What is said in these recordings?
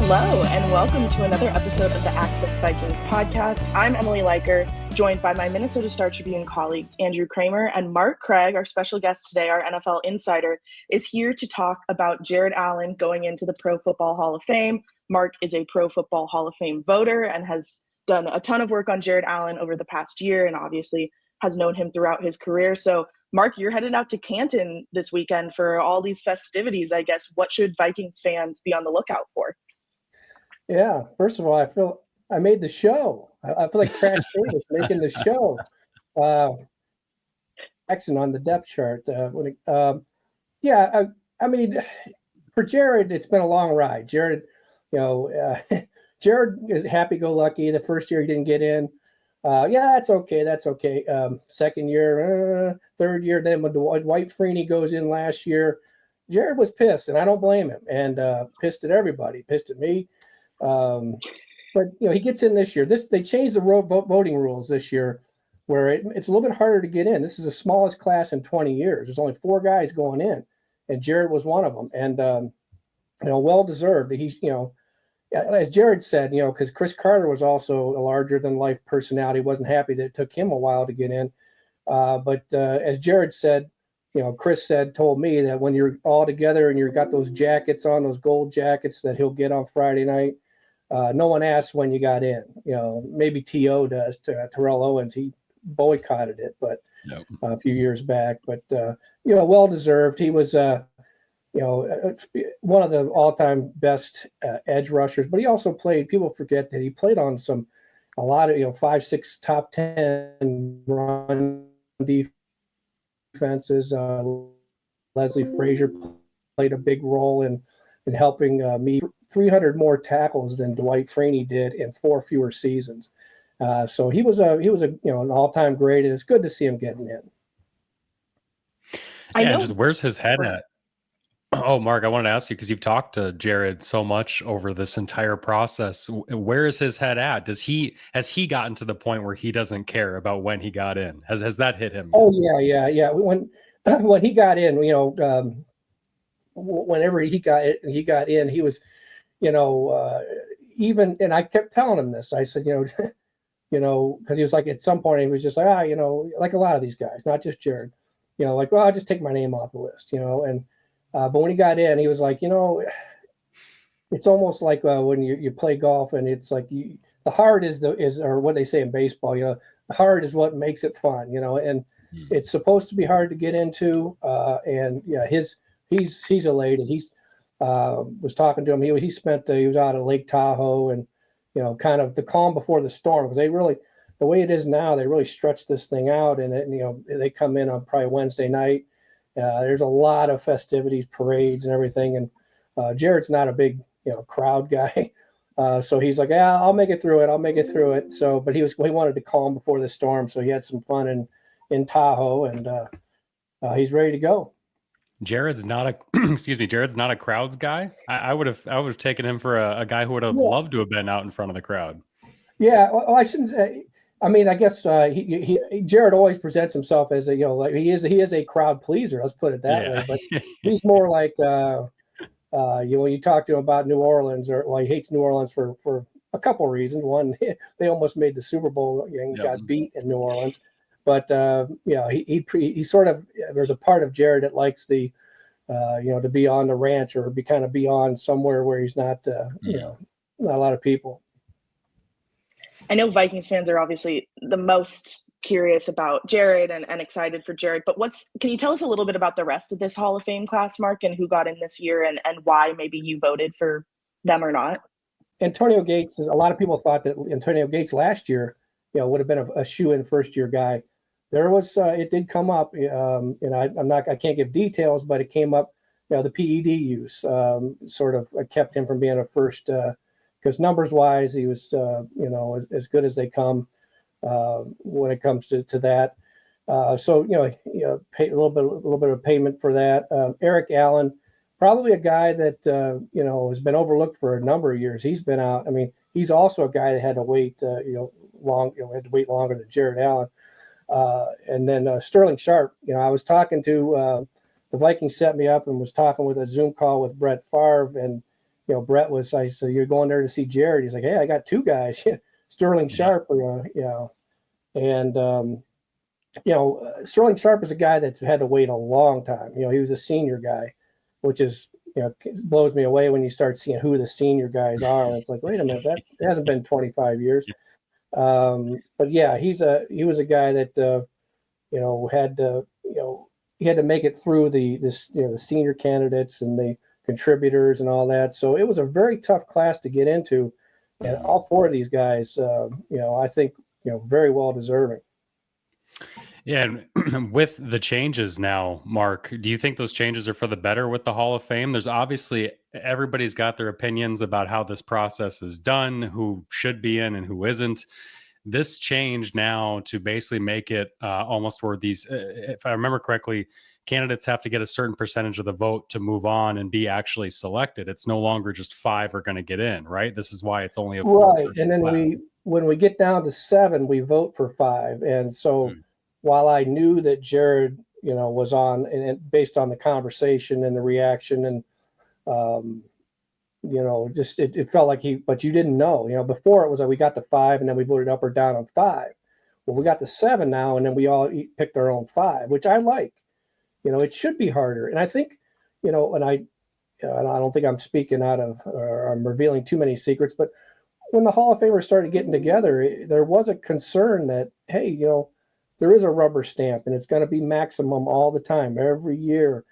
Hello, and welcome to another episode of the Access Vikings podcast. I'm Emily Leiker, joined by my Minnesota Star Tribune colleagues, Andrew Krammer and Mark Craig. Our special guest today, our NFL insider, is here to talk about Jared Allen going into the Pro Football Hall of Fame. Mark is a Pro Football Hall of Fame voter and has done a ton of work on Jared Allen over the past year and obviously has known him throughout his career. So, Mark, you're headed out to Canton this weekend for all these festivities. I guess, what should Vikings fans be on the lookout for? Yeah, first of all, I feel I made the show. I feel like Crash Davis making the show. Jackson on the depth chart. I mean, for Jared, it's been a long ride. Jared, Jared is happy-go-lucky. The first year he didn't get in. That's okay. Second year, third year, then when Dwight Freeney goes in last year, Jared was pissed, and I don't blame him. And pissed at everybody, pissed at me. But he gets in this year. They changed the voting rules this year, where it's a little bit harder to get in. This is the smallest class in 20 years. There's only 4 guys going in, and Jared was one of them. And well deserved. He's as Jared said, because Chris Carter was also a larger than life personality. Wasn't happy that it took him a while to get in. But as Jared said, Chris told me that when you're all together and you've got those jackets on, those gold jackets that he'll get on Friday night, no one asks when you got in. Maybe T.O. does. Terrell Owens, he boycotted it, but a few years back. But well deserved. He was one of the all-time best edge rushers. But he also played. People forget that he played on a lot of 5-6 top 10 run defenses. Leslie Frazier played a big role in helping me 300 more tackles than Dwight Freeney did in 4 fewer seasons. So he was an all-time great, and it's good to see him getting in. And just where's his head at? Oh, Mark, I wanted to ask you, because you've talked to Jared so much over this entire process. Where is his head at? Has he gotten to the point where he doesn't care about when he got in? Has that hit him? Oh yeah. When he got in, whenever he got in, he was, even, and I kept telling him this. I said, because he was like, at some point he was just like, like a lot of these guys, not just Jared, I'll just take my name off the list, and. But when he got in, he was like, it's almost like when you play golf, and it's like the heart is or what they say in baseball, the heart is what makes it fun, and it's supposed to be hard to get into. And he's elated. He's was talking to him. He was out at Lake Tahoe, and kind of the calm before the storm, because the way it is now, they really stretch this thing out, and they come in on probably Wednesday night. There's a lot of festivities, parades, and everything. And Jared's not a big, crowd guy, so he's like, "Yeah, I'll make it through it." So, but he wanted to calm before the storm, so he had some fun in Tahoe, and he's ready to go. Jared's not a crowds guy. I would have taken him for a guy who would have loved to have been out in front of the crowd. Yeah, well, I shouldn't say. I mean, I guess Jared always presents himself as a he is a crowd pleaser. Let's put it that way. But he's more like when you talk to him about New Orleans, he hates New Orleans for a couple of reasons. One, they almost made the Super Bowl and got beat in New Orleans. But he sort of, there's a part of Jared that likes to be on the ranch or be on somewhere where he's not not a lot of people. I know Vikings fans are obviously the most curious about Jared and excited for Jared, but can you tell us a little bit about the rest of this Hall of Fame class, Mark, and who got in this year and why maybe you voted for them or not? Antonio Gates, a lot of people thought that Antonio Gates last year, would have been a shoe-in first-year guy. There was, it did come up, I can't give details, but it came up, the PED use sort of kept him from being a first, because numbers-wise, he was, as good as they come when it comes to that. Pay a little bit of payment for that. Eric Allen, probably a guy that has been overlooked for a number of years. He's been out. I mean, he's also a guy that had to wait, had to wait longer than Jared Allen. And then Sterling Sharp. I was talking to the Vikings set me up and was talking with a Zoom call with Brett Favre, and Brett was, I said, you're going there to see Jared. He's like, hey, I got two guys, Sterling Sharp, and Sterling Sharp is a guy that's had to wait a long time. He was a senior guy, which is, blows me away when you start seeing who the senior guys are. It's like, wait a minute, that it hasn't been 25 years. But yeah, he was a guy that, he had to make it through the senior candidates and the contributors and all that. So it was a very tough class to get into. And all four of these guys, I think, very well deserving. Yeah, and with the changes now, Mark, do you think those changes are for the better with the Hall of Fame? There's obviously, everybody's got their opinions about how this process is done, who should be in and who isn't. This change now to basically make it almost where these, if I remember correctly, candidates have to get a certain percentage of the vote to move on and be actually selected. It's no longer just 5 are going to get in, right? This is why it's only a 4. Right, and then when we get down to 7, we vote for 5, and so while I knew that Jared, was on, and based on the conversation and the reaction, and just it felt like but you didn't know, before it was like we got to 5 and then we voted up or down on 5. Well, we got to 7 now, and then we all picked our own 5, which I like. It should be harder, and I think, and I don't think I'm speaking out of, or I'm revealing too many secrets, but when the Hall of Famers started getting together, there was a concern that, hey, there is a rubber stamp, and it's going to be maximum all the time, every year.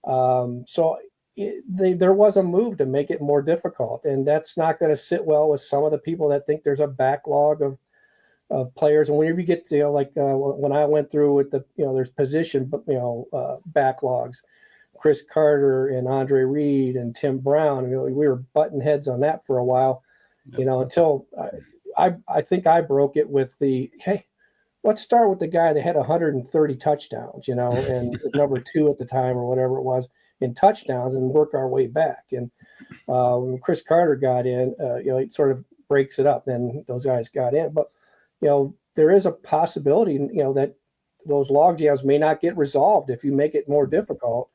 So there was a move to make it more difficult, and that's not going to sit well with some of the people that think there's a backlog of players. And whenever you get to, when I went through with the, there's position, backlogs, Chris Carter and Andre Reed and Tim Brown, we were butting heads on that for a while, until I think I broke it with hey, let's start with the guy that had 130 touchdowns, and number 2 at the time or whatever it was in touchdowns, and work our way back. And when Chris Carter got in, it sort of breaks it up. Then those guys got in, but there is a possibility, that those log jams may not get resolved if you make it more difficult.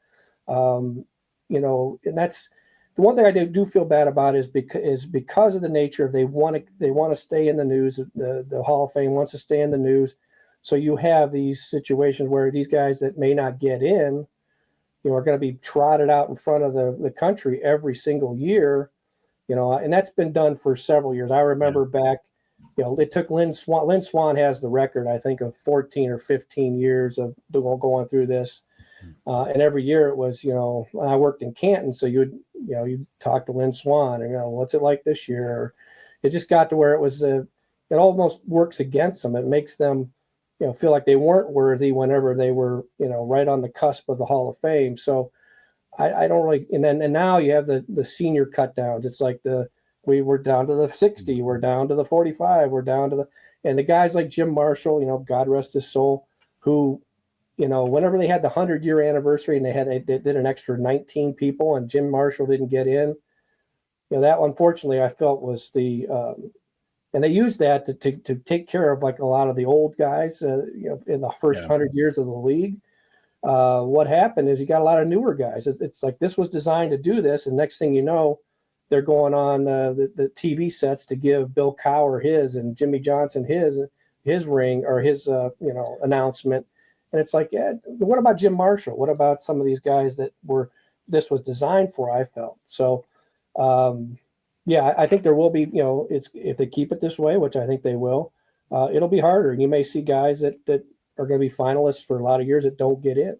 And that's the one thing I do feel bad about is because of the nature of they want to stay in the news. The Hall of Fame wants to stay in the news. So you have these situations where these guys that may not get in, are going to be trotted out in front of the country every single year, and that's been done for several years. I remember back, they took Lynn Swann. Lynn Swann has the record, I think, of 14 or 15 years of going through this. And every year it was, I worked in Canton, so you'd talk to Lynn Swann and, what's it like this year? Or it just got to where it was, it almost works against them. It makes them, feel like they weren't worthy whenever they were, right on the cusp of the Hall of Fame. So I don't really, and now you have the senior cut downs. It's like we were down to the 60, we're down to the 45, we're down to and the guys like Jim Marshall, God rest his soul, who, whenever they had the 100-year anniversary and they did an extra 19 people and Jim Marshall didn't get in, that unfortunately I felt was and they used that to take care of like a lot of the old guys, in the first 100 years of the league. What happened is you got a lot of newer guys. It's like this was designed to do this, and next thing you know, they're going on the TV sets to give Bill Cowher his and Jimmy Johnson his ring or his announcement. And it's like, what about Jim Marshall? What about some of these guys that this was designed for, I felt. So, I think there will be, if they keep it this way, which I think they will, it'll be harder. You may see guys that are going to be finalists for a lot of years that don't get in.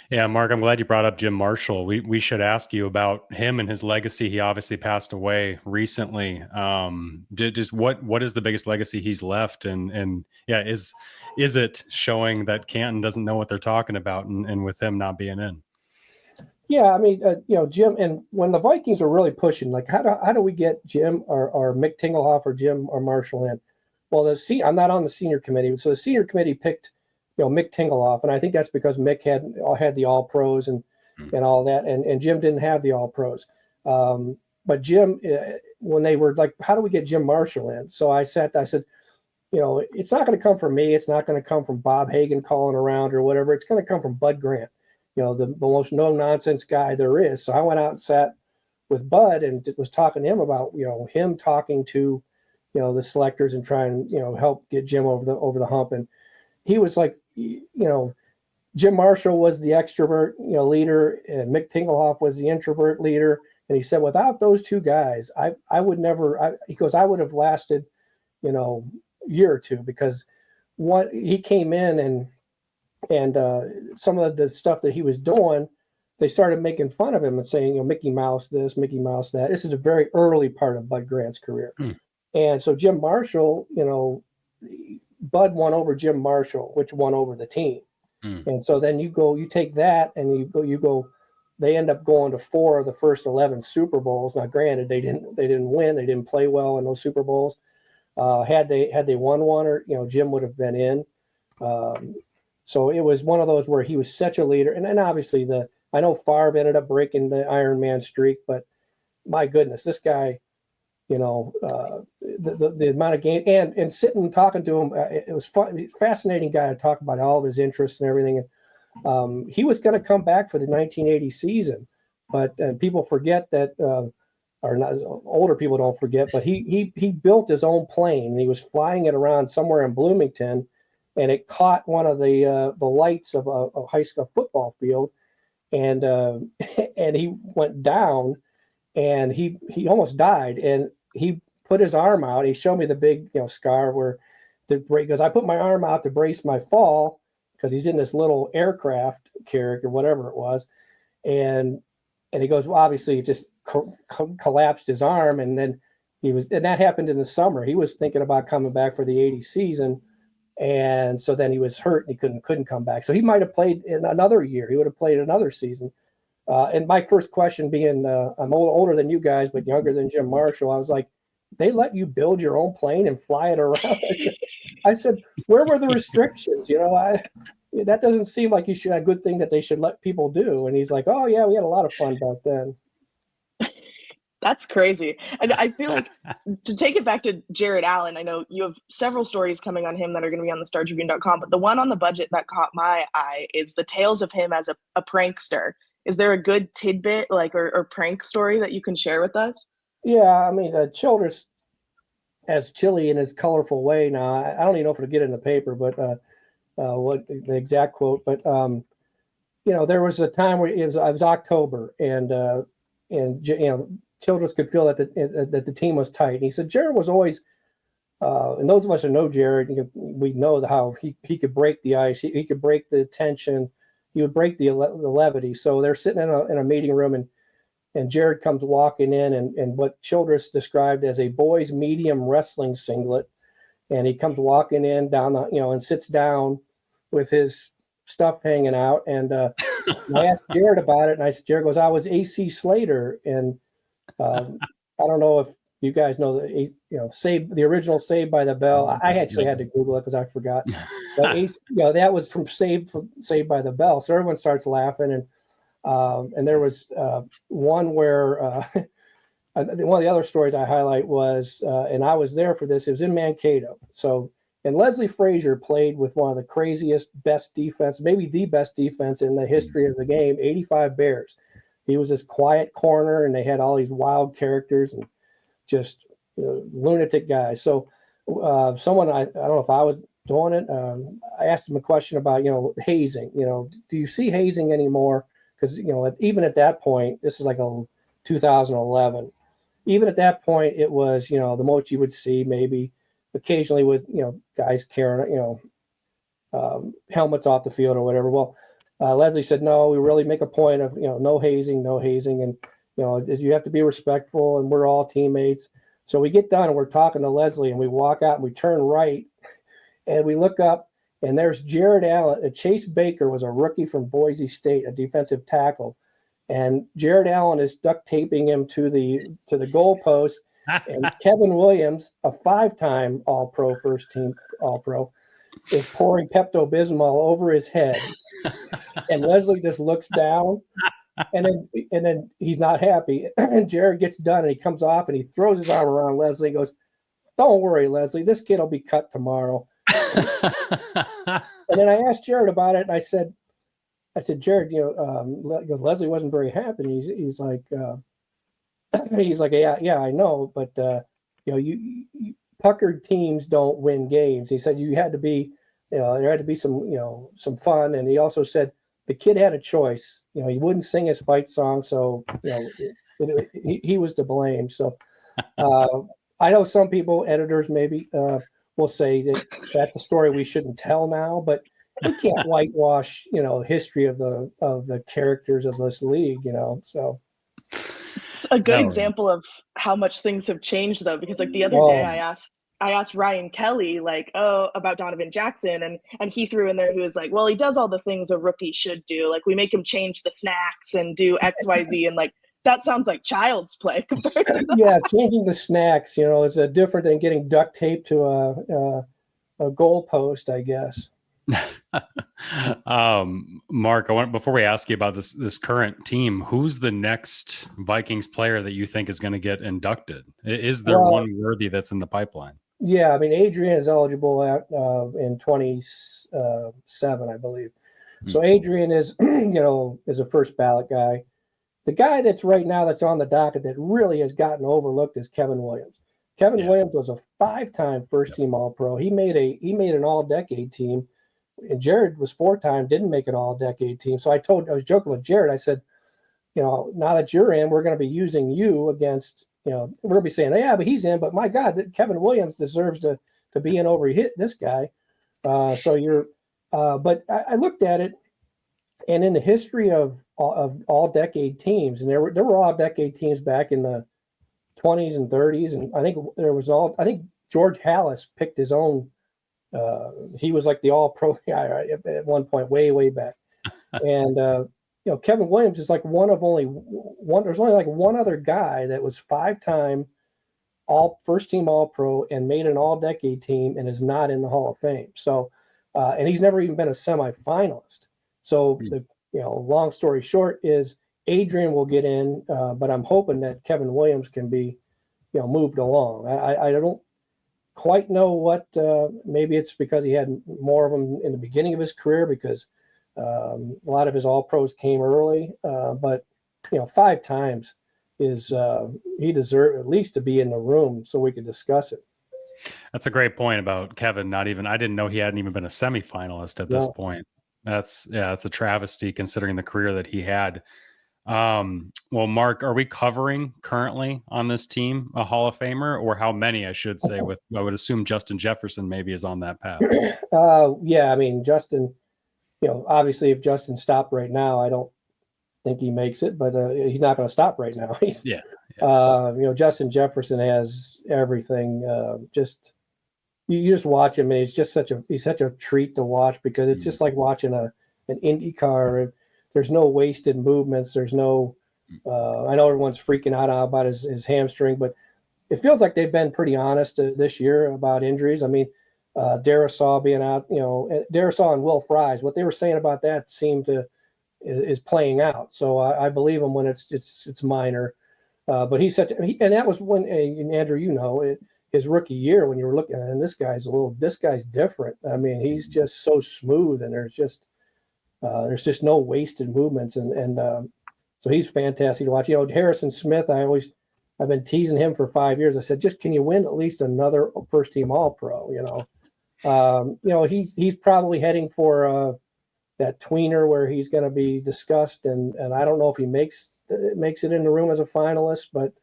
Yeah, Mark, I'm glad you brought up Jim Marshall. We should ask you about him and his legacy. He obviously passed away recently. Just what is the biggest legacy he's left? And is it showing that Canton doesn't know what they're talking about, and with him not being in? Yeah, I mean, Jim, and when the Vikings were really pushing, like, how do we get Jim or Mick Tingelhoff or Jim or Marshall in? Well, I'm not on the senior committee, so the senior committee picked Mick Tingelhoff, and I think that's because Mick had the All Pros and all that, and Jim didn't have the All Pros. But Jim, when they were like, how do we get Jim Marshall in? So I said, it's not going to come from me. It's not going to come from Bob Hagan calling around or whatever. It's going to come from Bud Grant, the most no-nonsense guy there is. So I went out and sat with Bud and was talking to him about, him talking to, the selectors and trying, help get Jim over the hump. And he was like, Jim Marshall was the extrovert, leader, and Mick Tingelhoff was the introvert leader. And he said, without those two guys, I would never, he goes, I would have lasted, a year or two, because he came in and some of the stuff that he was doing, they started making fun of him and saying, Mickey Mouse this, Mickey Mouse that. This is a very early part of Bud Grant's career. And so Jim Marshall, Bud won over Jim Marshall, which won over the team. And so then you take that and you go, they end up going to 4 of the first 11 Super Bowls. Now, granted, they didn't win. They didn't play well in those Super Bowls. Had they won one, or Jim would have been in. So it was one of those where he was such a leader. And then obviously I know Favre ended up breaking the Iron Man streak, but my goodness, this guy, the amount of game and sitting and talking to him, it was fun, fascinating guy to talk about all of his interests and everything. And he was going to come back for the 1980 season, but people forget that, or not, older people don't forget, but he built his own plane and he was flying it around somewhere in Bloomington, and it caught one of the lights of a high school football field, and he went down, and he almost died, and he put his arm out. He showed me the big scar where because I put my arm out to brace my fall, because he's in this little aircraft carrier or whatever it was, and he goes, well, obviously he just collapsed his arm, and then and that happened in the summer. He was thinking about coming back for the 80 season, and so then he was hurt and he couldn't come back. So he might have played in another year. He would have played another season. And my first question being, I'm older than you guys, but younger than Jim Marshall, I was like, they let you build your own plane and fly it around? I said, where were the restrictions? That doesn't seem like a good thing that they should let people do. And he's like, oh yeah, we had a lot of fun back then. That's crazy. And I feel like, to take it back to Jared Allen, I know you have several stories coming on him that are going to be on the StarTribune.com, but the one on the budget that caught my eye is the tales of him as a prankster. Is there a good tidbit or prank story that you can share with us? Yeah, I mean, Childress has Chili in his colorful way now. I don't even know if it'll get in the paper, but what the exact quote. But there was a time where it was October, and Childress could feel that the team was tight. And he said Jared was always, and those of us who know Jared, we know how he could break the ice. He could break the tension. He would break the levity. So they're sitting in a meeting room, and Jared comes walking in, and what Childress described as a boy's medium wrestling singlet. And he comes walking in down and sits down with his stuff hanging out. And I asked Jared about it, and Jared goes, I was AC Slater. And I don't know if you guys know the original Saved by the Bell. I actually had to Google it because I forgot. But that was from Saved by the Bell. So everyone starts laughing, and there was one where one of the other stories I highlight was, and I was there for this. It was in Mankato. So, and Leslie Frazier played with one of the craziest, best defense, maybe the best defense in the history of the game. 85 Bears. He was this quiet corner, and they had all these wild characters and just lunatic guys. So someone, I don't know if I was doing it, I asked him a question about, hazing. Do you see hazing anymore? Because, even at that point, this is like a 2011. Even at that point, it was, the most you would see maybe occasionally with, guys carrying, helmets off the field or whatever. Well, Leslie said, no, we really make a point of, no hazing. And, you have to be respectful, and we're all teammates. So we get done and we're talking to Leslie, and we walk out and we turn right and we look up, and there's Jared Allen. Chase Baker was a rookie from Boise State, a defensive tackle. And Jared Allen is duct taping him to the goalpost. And Kevin Williams, a 5-time All-Pro, first team All-Pro, is pouring Pepto-Bismol over his head. And Leslie just looks down, and then he's not happy. And Jared gets done, and he comes off, and he throws his arm around Leslie and goes, don't worry, Leslie, this kid will be cut tomorrow. And then I asked Jared about it, and I said, Jared, Leslie wasn't very happy. He's like, he's like, yeah, I know, but you puckered teams don't win games. He said you had to be, there had to be some fun, and he also said the kid had a choice. He wouldn't sing his fight song, so he was to blame. So I know some people, editors maybe, will say that that's a story we shouldn't tell now, but we can't whitewash history of the characters of this league. So. It's a good example of how much things have changed, though, because like the other day I asked Ryan Kelly about Donovan Jackson, and he threw in there, he was like, well, he does all the things a rookie should do, like we make him change the snacks and do XYZ, and like that sounds like child's play compared to that. Yeah, changing the snacks is different than getting duct tape to a goal post, I guess. Mark, before we ask you about this current team, who's the next Vikings player that you think is going to get inducted? Is there one worthy that's in the pipeline? Yeah, I mean, Adrian is eligible in 27, I believe. So Adrian is is a first ballot guy. The guy that's right now that's on the docket that really has gotten overlooked is Kevin Williams. Kevin Williams was a 5-time first team All-Pro. He made an all-decade team. And Jared was 4-time, didn't make an all-decade team. So I was joking with Jared. I said, now that you're in, we're going to be using you against, we're going to be saying, yeah, but he's in. But my God, Kevin Williams deserves to be in over this guy. But I looked at it, and in the history of all-decade teams, and there were all-decade teams back in the 20s and 30s, and I think George Halas picked his own. He was like the all-pro guy at one point, way back. And, Kevin Williams is like one of only one. There's only like one other guy that was 5-time first team all-pro and made an all-decade team and is not in the Hall of Fame. So, and he's never even been a semifinalist. So long story short is Adrian will get in, but I'm hoping that Kevin Williams can be, moved along. I don't quite know what, maybe it's because he had more of them in the beginning of his career because a lot of his all-pros came early, but 5 times is he deserved at least to be in the room so we could discuss it. That's a great point about Kevin. I didn't know he hadn't even been a semifinalist at this point. That's a travesty considering the career that he had. Well, Mark, are we covering currently on this team a Hall of Famer, or how many, I should say, I would assume Justin Jefferson maybe is on that path. Yeah, I mean, Justin, obviously if Justin stopped right now, I don't think he makes it, but he's not going to stop right now. Justin Jefferson has everything. You just watch him, and he's such a treat to watch because it's just like watching an Indy car. There's no wasted movements. There's no. I know everyone's freaking out about his hamstring, but it feels like they've been pretty honest this year about injuries. I mean, Darisaw being out, Darisaw and Will Fries, what they were saying about that is playing out. So I believe him when it's minor. But he's and that was when Andrew, his rookie year when you were looking, and this guy's different. I mean, he's just so smooth, and there's just no wasted movements, and so he's fantastic to watch. Harrison Smith, I've been teasing him for 5 years. I said, just can you win at least another first team All-Pro? He's probably heading for that tweener where he's going to be discussed, and I don't know if he makes it in the room as a finalist, but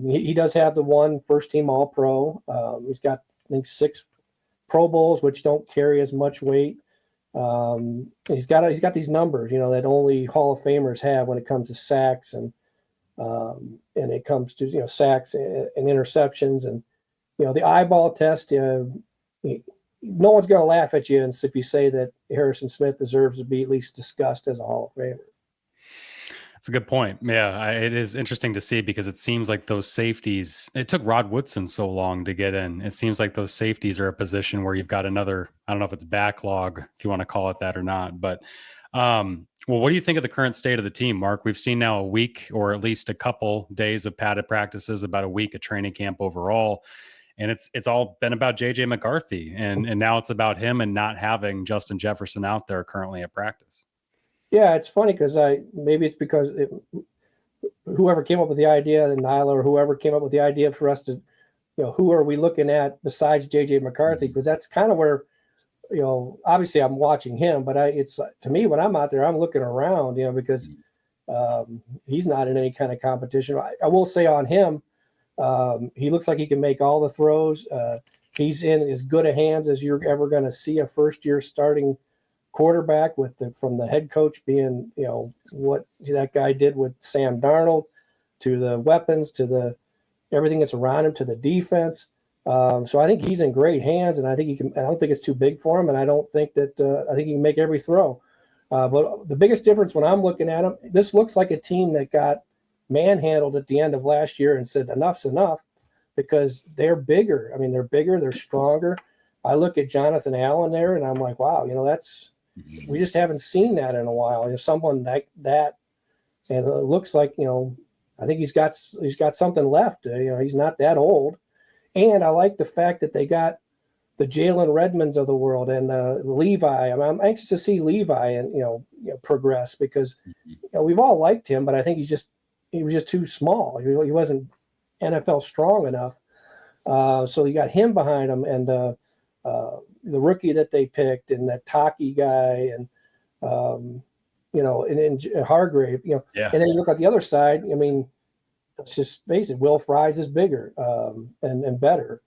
he does have the one first team All-Pro. He's got, I think, 6 Pro Bowls, which don't carry as much weight. He's got these numbers, that only Hall of Famers have when it comes to sacks and it comes to sacks and interceptions, and the eyeball test. No one's going to laugh at you if you say that Harrison Smith deserves to be at least discussed as a Hall of Famer. That's a good point. Yeah, it is interesting to see because it seems like those safeties, it took Rod Woodson so long to get in. It seems like those safeties are a position where you've got another, I don't know if it's backlog, if you want to call it that or not. But, well, what do you think of the current state of the team, Mark? We've seen now a week or at least a couple days of padded practices, about a week of training camp overall. And it's all been about JJ McCarthy. And now it's about him and not having Justin Jefferson out there currently at practice. Yeah, it's funny because maybe it's because whoever came up with the idea, and Nyla or whoever came up with the idea for us to, who are we looking at besides JJ McCarthy? Because that's kind of where, obviously I'm watching him, but it's to me when I'm out there, I'm looking around, because he's not in any kind of competition. I will say on him, he looks like he can make all the throws. He's in as good a hands as you're ever going to see a first-year starting quarterback from the head coach being, what that guy did with Sam Darnold, to the weapons, to the everything that's around him, to the defense. So I think he's in great hands, and I think he can. I don't think it's too big for him, and I don't think that I think he can make every throw. But the biggest difference when I'm looking at him, this looks like a team that got manhandled at the end of last year and said enough's enough, because they're bigger. I mean, they're bigger, they're stronger. I look at Jonathan Allen there, and I'm like, wow, that's we just haven't seen that in a while. Someone like that, and it looks like I think he's got something left. He's not that old, and I like the fact that they got the Jalen Redmonds of the world and Levi. I'm anxious to see Levi and progress, because we've all liked him, but I think he was just too small. He wasn't NFL strong enough. So you got him behind him, and the rookie that they picked, and that Taki guy, and and Hargrave, And then you look at the other side. I mean, let's just face it, Will Fries is bigger and better.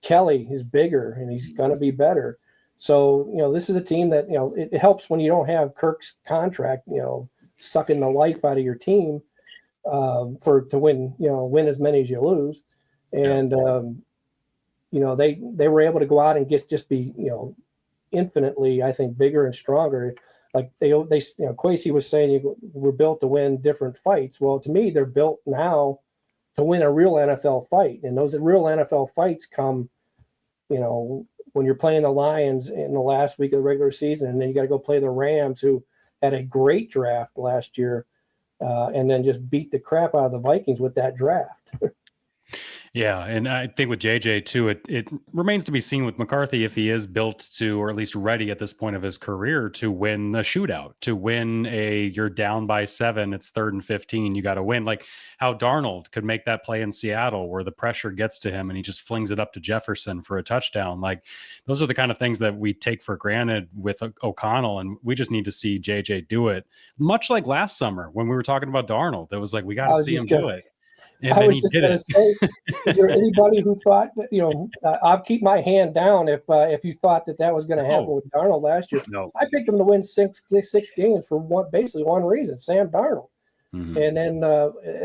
Kelly is bigger, and he's going to be better. So, this is a team that, it helps when you don't have Kirk's contract, sucking the life out of your team to win as many as you lose. And, they were able to go out and just be, infinitely, I think, bigger and stronger. Like Kwesi was saying, we're built to win different fights. Well, to me, they're built now to win a real NFL fight. And those real NFL fights come, when you're playing the Lions in the last week of the regular season, and then you got to go play the Rams, who had a great draft last year, and then just beat the crap out of the Vikings with that draft. Yeah, and I think with JJ too, it remains to be seen with McCarthy if he is built to, or at least ready at this point of his career, to win a shootout, to win you're down by 7, it's 3rd and 15, you got to win. Like how Darnold could make that play in Seattle where the pressure gets to him and he just flings it up to Jefferson for a touchdown. Like those are the kind of things that we take for granted with O'Connell, and we just need to see JJ do it. Much like last summer when we were talking about Darnold, it was like, we got to see him do it. And I was just going to say, is there anybody who thought that, I'll keep my hand down if you thought that was going to happen with Darnold last year? No. I picked him to win six games for basically one reason: Sam Darnold. Mm-hmm. And then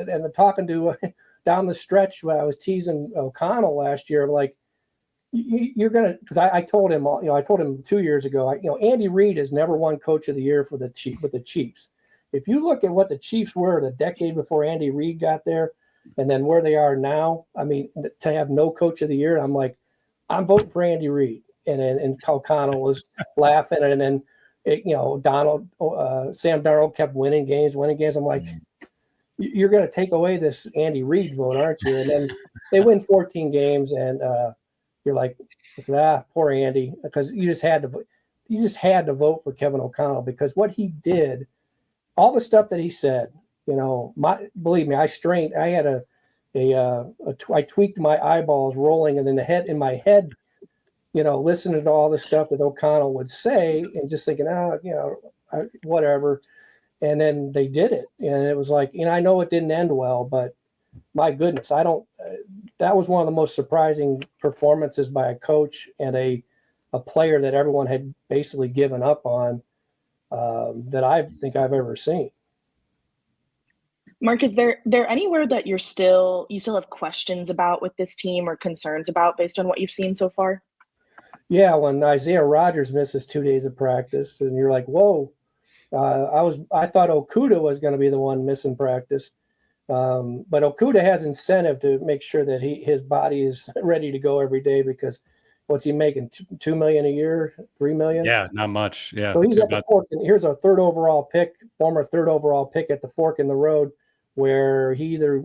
and talking to down the stretch when I was teasing O'Connell last year, I'm like, you're going to, because I told him, I told him 2 years ago, Andy Reid has never won Coach of the Year with the Chiefs. If you look at what the Chiefs were the decade before Andy Reid got there, and then where they are now, I mean, to have no Coach of the Year, I'm like, I'm voting for Andy Reid. And O'Connell was laughing, and then Sam Darnold kept winning games. I'm like, you're going to take away this Andy Reid vote, aren't you? And then they win 14 games, and you're like, poor Andy, because you just had to vote for Kevin O'Connell, because what he did, all the stuff that he said. Believe me, I strained. I had I tweaked my eyeballs rolling, and then in my head, listening to all the stuff that O'Connell would say, and just thinking, whatever. And then they did it, and it was like, I know it didn't end well, but my goodness, that was one of the most surprising performances by a coach and a player that everyone had basically given up on, that I think I've ever seen. Mark, is there anywhere that you still have questions about with this team, or concerns about based on what you've seen so far? Yeah, when Isaiah Rodgers misses 2 days of practice, and you're like, whoa, I thought Okudah was going to be the one missing practice, but Okudah has incentive to make sure that his body is ready to go every day, because what's he making? $2 million a year, $3 million? Yeah, not much. Yeah. So he's at the fork, and here's a former third overall pick at the fork in the road, where he either,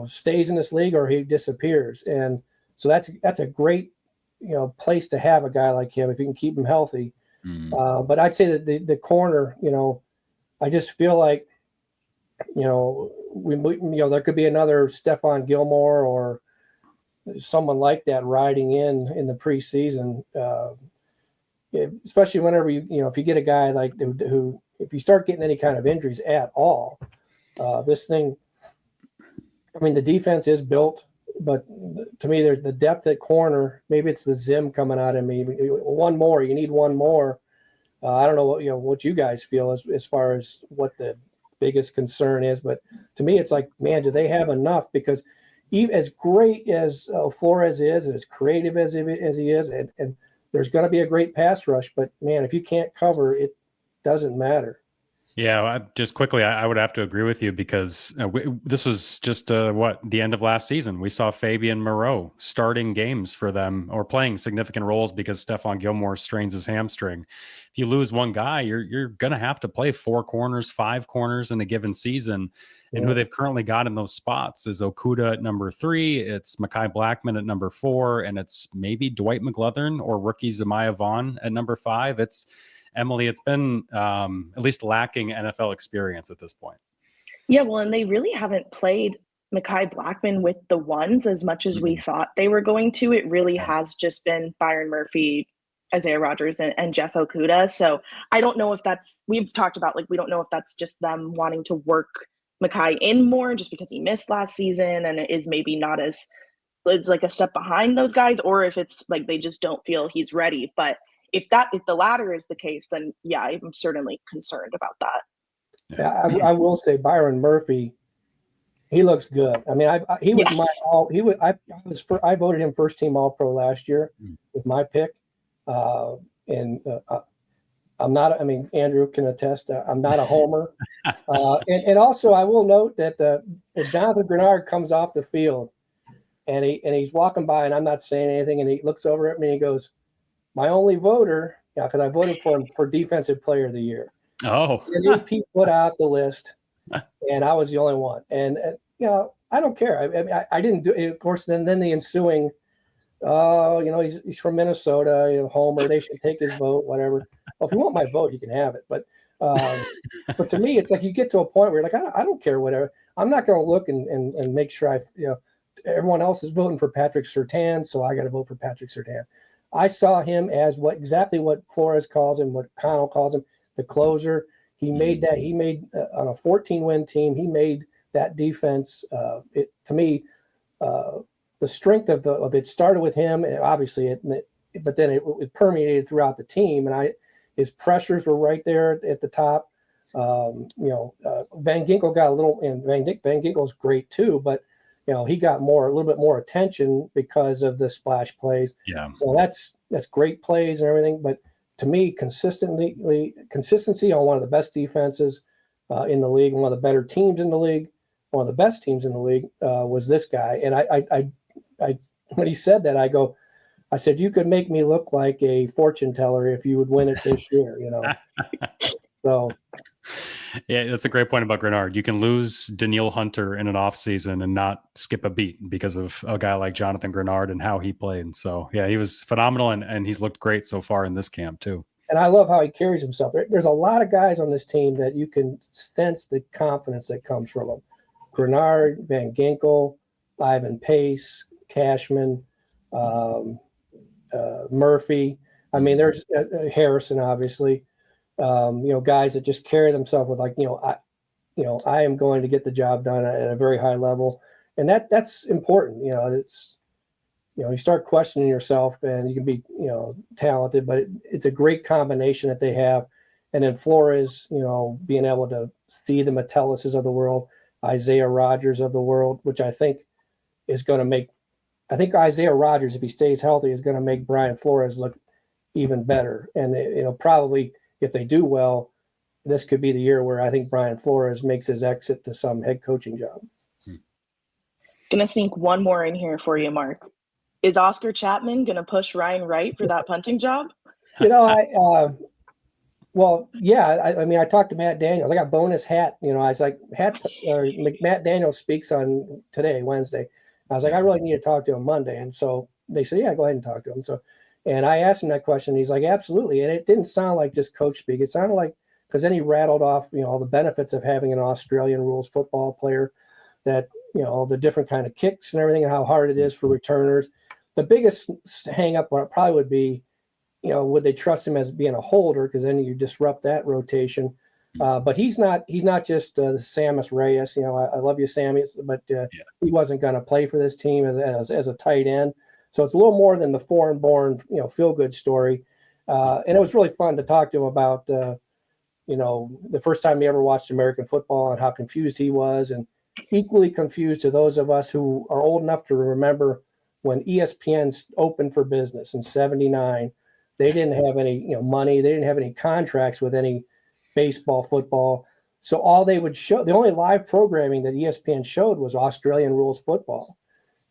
stays in this league or he disappears. And so that's a great, place to have a guy like him if you can keep him healthy. But I'd say that the corner, I just feel like there could be another Stephon Gilmore or someone like that riding in the preseason, especially whenever if you get a guy like who if you start getting any kind of injuries at all, this thing. I mean, the defense is built, but to me, there's the depth at corner. Maybe it's the Zim coming out of me. One more, you need one more. I don't know what you guys feel as far as what the biggest concern is, but to me, it's like, man, do they have enough? Because even as great as Flores is, and as creative as he is, and there's going to be a great pass rush, but man, if you can't cover, it doesn't matter. Yeah, just quickly, I would have to agree with you because this was just the end of last season. We saw Fabian Moreau starting games for them or playing significant roles because Stephon Gilmore strains his hamstring. If you lose one guy, you're going to have to play 4 corners, 5 corners in a given season. And who they've currently got in those spots is Okudah at number 3, it's Mekhi Blackman at number 4, and it's maybe Dwight McGlothern or rookie Zemiah Vaughn at number 5. Emily, it's been at least lacking NFL experience at this point. Yeah, well, and they really haven't played Mekhi Blackman with the ones as much as we thought they were going to. It really has just been Byron Murphy, Isaiah Rodgers, and Jeff Okudah. So I don't know if we've talked about, we don't know if that's just them wanting to work Mekhi in more just because he missed last season and it is maybe not as like a step behind those guys, or if it's like they just don't feel he's ready. But if the latter is the case, then yeah, I'm certainly concerned about that. Yeah, I will say Byron Murphy, he looks good. I mean, I voted him first team All Pro last year with my pick, and I'm not. I mean, Andrew can attest. I'm not a homer, and also I will note that if Jonathan Grenard comes off the field, and he's walking by, and I'm not saying anything, and he looks over at me and he goes, "My only voter," because I voted for him for Defensive Player of the Year. Oh, and he put out the list, and I was the only one. And I don't care. I mean, I didn't do it. Of course, then the ensuing, he's from Minnesota, Homer. They should take his vote, whatever. Well, if you want my vote, you can have it. But to me, it's like you get to a point where you're like, I don't care, whatever. I'm not going to look and make sure everyone else is voting for Patrick Surtain, so I got to vote for Patrick Surtain. I saw him as exactly what Flores calls him, what Connell calls him, the closer. He made on a 14-win team, he made that defense. To me, the strength of it started with him, and obviously, but then it permeated throughout the team. And his pressures were right there at the top. Van Ginkel got a little, and Van Ginkel's great too, but he got a little bit more attention because of the splash plays. Yeah, well, that's great plays and everything, but to me, consistency on one of the best defenses in the league, one of the better teams in the league, one of the best teams in the league was this guy. And I when he said that, I said, you could make me look like a fortune teller if you would win it this year, So. Yeah, that's a great point about Grenard. You can lose Danielle Hunter in an offseason and not skip a beat because of a guy like Jonathan Grenard and how he played. And so, yeah, he was phenomenal, and he's looked great so far in this camp too. And I love how he carries himself. There's a lot of guys on this team that you can sense the confidence that comes from them. Grenard, Van Ginkel, Ivan Pace, Cashman, Murphy. I mean, there's Harrison, obviously. Guys that just carry themselves with I am going to get the job done at a very high level. And that's important. It's, you start questioning yourself, and you can be, talented, but it's a great combination that they have. And then Flores, being able to see the Metellises of the world, Isaiah Rodgers of the world, which I think is going to make, Isaiah Rodgers, if he stays healthy, is going to make Brian Flores look even better. And, probably, if they do well, this could be the year where I think Brian Flores makes his exit to some head coaching job. Gonna sneak one more in here for you, Mark. Is Oscar Chapman gonna push Ryan Wright for that punting job? I talked to Matt Daniels. I got bonus hat. I was like, Matt Daniels speaks on today, Wednesday. I was like, I really need to talk to him Monday. And so they said, yeah, go ahead and talk to him. So. And I asked him that question. He's like, absolutely. And it didn't sound like just coach speak. It sounded like because then he rattled off, all the benefits of having an Australian rules football player, that, all the different kind of kicks and everything, and how hard it is for returners. The biggest hang up probably would be, would they trust him as being a holder? Because then you disrupt that rotation. But he's not just Sammis Reyes. I love you, Sammy, but he wasn't going to play for this team as a tight end. So it's a little more than the foreign-born, feel-good story. And it was really fun to talk to him about, the first time he ever watched American football and how confused he was, and equally confused to those of us who are old enough to remember when ESPN opened for business in '79. They didn't have any, money. They didn't have any contracts with any baseball, football. So all they would show, the only live programming that ESPN showed was Australian rules football.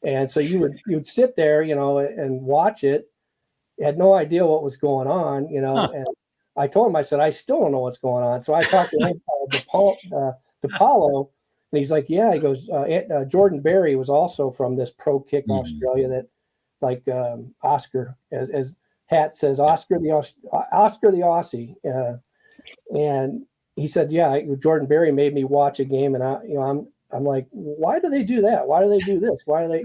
And so you would sit there, and watch it. You had no idea what was going on, and I told him, I said, I still don't know what's going on. So I talked to him, DePaulo, and he's like, yeah, he goes, Jordan Berry was also from this Pro Kick Australia that, like Oscar, as Hat says, Oscar the Aussie. And he said, yeah, Jordan Berry made me watch a game, and I'm like, why do they do that? Why do they do this? Why do they,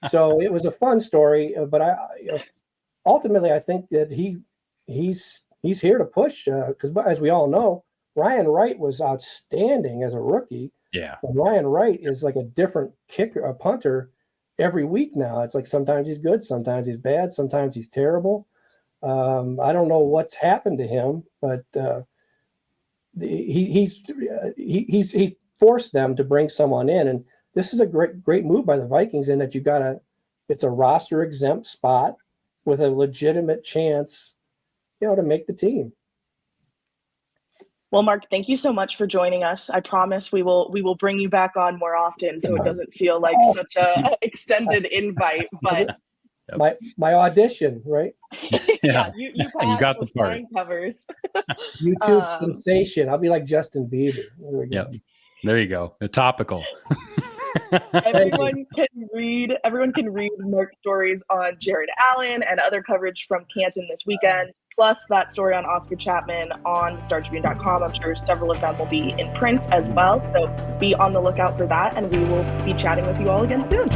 So it was a fun story, but ultimately I think that he's here to push, because as we all know, Ryan Wright was outstanding as a rookie. Yeah. And Ryan Wright is like a different kicker, a punter every week now. It's like sometimes he's good, sometimes he's bad, sometimes he's terrible. I don't know what's happened to him, but he forced them to bring someone in, and this is a great move by the Vikings in that it's a roster exempt spot with a legitimate chance, to make the team. Well, Mark, thank you so much for joining us. I promise we will bring you back on more often, so it doesn't feel like such a extended invite. But my audition, right? Yeah, you got the part. Covers. YouTube sensation. I'll be like Justin Bieber. There you go. Topical. Everyone can read Mark's stories on Jared Allen and other coverage from Canton this weekend, plus that story on Oscar Chapman on StarTribune.com. I'm sure several of them will be in print as well, so be on the lookout for that, and we will be chatting with you all again soon.